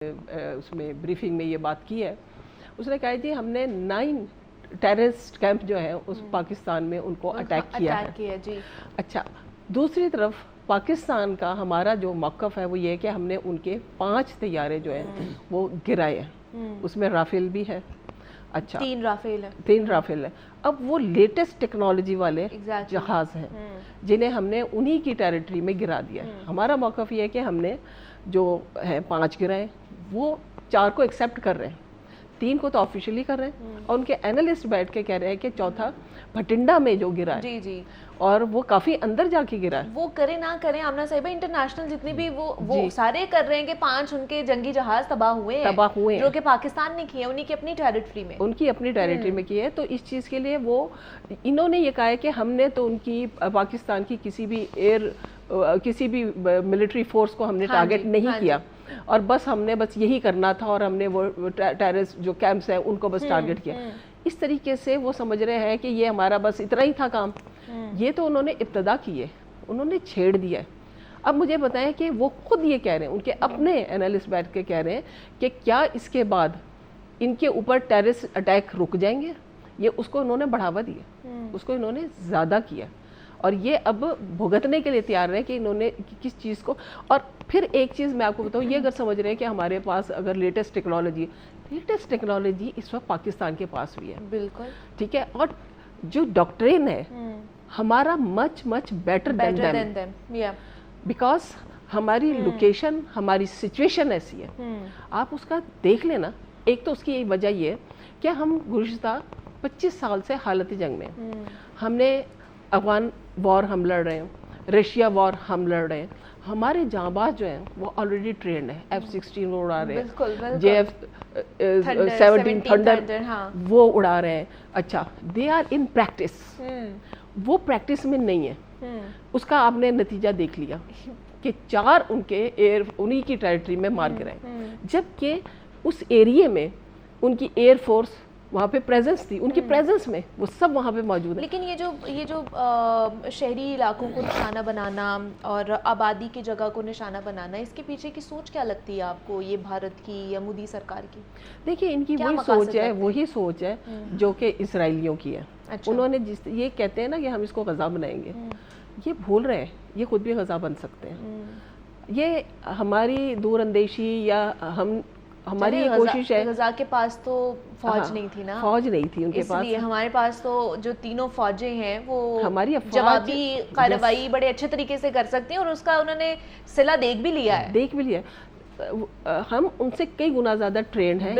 اس میں بریفنگ میں یہ بات کی ہے. اس نے کہا جی ہم نے 9 ٹیررسٹ کیمپ جو ہے اس پاکستان میں ان کو اٹیک کیا ہے. اچھا دوسری طرف پاکستان کا ہمارا جو موقف ہے وہ یہ ہے کہ ہم نے ان کے 5 طیارے جو ہیں وہ گرائے ہیں. اس میں رافیل بھی ہے. اچھا 3 رافیل ہے. اب وہ لیٹسٹ ٹیکنالوجی والے جہاز ہیں جنہیں ہم نے انہی کی ٹیریٹری میں گرا دیا. ہمارا موقف یہ ہے کہ ہم نے جو ہے 5 گرائے وہ 4 کو ایکسیپٹ کر رہے ہیں, 3 کو تو آفیشلی کر رہے ہیں, اور ان کے اینالسٹ بیٹھ کے کہہ رہے ہیں کہ چوتھا بھٹنڈا میں جو گرا ہے جی اور وہ کافی اندر جا کے گرا ہے. وہ کرے نہ کریں آمنہ صاحبہ, انٹرنیشنل جتنی بھی وہ سارے کر رہے ہیں کہ 5 ان کے جنگی جہاز تباہ ہوئے ہیں جو کہ پاکستان نے کیے, انہی کی اپنی ٹیریٹری میں, ان کی اپنی ٹیریٹری میں کی ہے. تو اس چیز کے لیے وہ انہوں نے یہ کہا ہے کہ ہم نے تو ان کی پاکستان کی کسی بھی ملٹری فورس کو ہم نے ٹارگٹ نہیں کیا, اور بس ہم نے بس یہی کرنا تھا, اور ہم نے وہ ٹیررسٹ جو کیمپس ہیں ان کو بس ٹارگٹ کیا. اس طریقے سے وہ سمجھ رہے ہیں کہ یہ ہمارا بس اتنا ہی تھا کام. یہ تو انہوں نے ابتدا کی ہے, انہوں نے چھیڑ دیا ہے. اب مجھے بتائیں کہ وہ خود یہ کہہ رہے ہیں, ان کے اپنے اینالسٹ بیٹھ کے کہہ رہے ہیں کہ کیا اس کے بعد ان کے اوپر ٹیررسٹ اٹیک رک جائیں گے. یہ اس کو انہوں نے بڑھاوا دیا, اس کو انہوں نے زیادہ کیا, اور یہ اب بھگتنے کے لیے تیار ہیں کہ انہوں نے کس چیز کو. اور پھر ایک چیز میں آپ کو بتاؤں, یہ اگر سمجھ رہے ہیں کہ ہمارے پاس اگر لیٹسٹ ٹیکنالوجی اس وقت پاکستان کے پاس بھی ہے, بالکل ٹھیک ہے, اور جو ڈاکٹرین ہے ہمارا much better than them, because ہماری لوکیشن, ہماری سچویشن ایسی ہے. آپ اس کا دیکھ لینا. ایک تو اس کی وجہ یہ ہے کہ ہم گزشتہ 25 سال سے حالت جنگ میں, ہم نے افغان وار ہم لڑ رہے ہیں, رشیا وار ہم لڑ رہے ہیں. ہمارے جانباز جو ہیں وہ آلریڈی ٹرینڈ ہیں, F-16 وہ اڑا رہے ہیں, JF-17 تھنڈر وہ اڑا رہے ہیں. اچھا دے آر ان پریکٹس, وہ پریکٹس میں نہیں ہے. اس کا آپ نے نتیجہ دیکھ لیا کہ 4 ان کے انہی کی ٹیریٹری میں مار گرائے, جبکہ اس ایریے میں ان کی ایئر فورس وہاں پہ پریزنس تھی, ان کی پریزنس میں وہ سب وہاں پہ موجود ہیں. لیکن یہ جو شہری علاقوں کو نشانہ بنانا اور آبادی کی جگہ کو نشانہ بنانا, اس کے پیچھے کی سوچ کیا لگتی ہے آپ کو, یہ بھارت کی یا مودی سرکار کی؟ دیکھیے ان کی وہی سوچ ہے جو کہ اسرائیلیوں کی ہے. انہوں نے یہ کہتے ہیں نا کہ ہم اس کو غزہ بنائیں گے, یہ بھول رہے ہیں یہ خود بھی غزہ بن سکتے ہیں. یہ ہماری دور اندیشی یا ہماری یہ کوشش ہے. غزہ کے پاس تو فوج نہیں تھی نا, فوج نہیں تھی ان کے پاس, اس لیے ہمارے پاس تو جو تینوں فوجیں ہیں وہ ہماری جوابی کارروائی بڑے اچھے طریقے سے کر سکتی ہیں, اور اس کا انہوں نے صلہ دیکھ بھی لیا ہے. ہم ان سے کئی گنا زیادہ ٹرینڈ ہیں.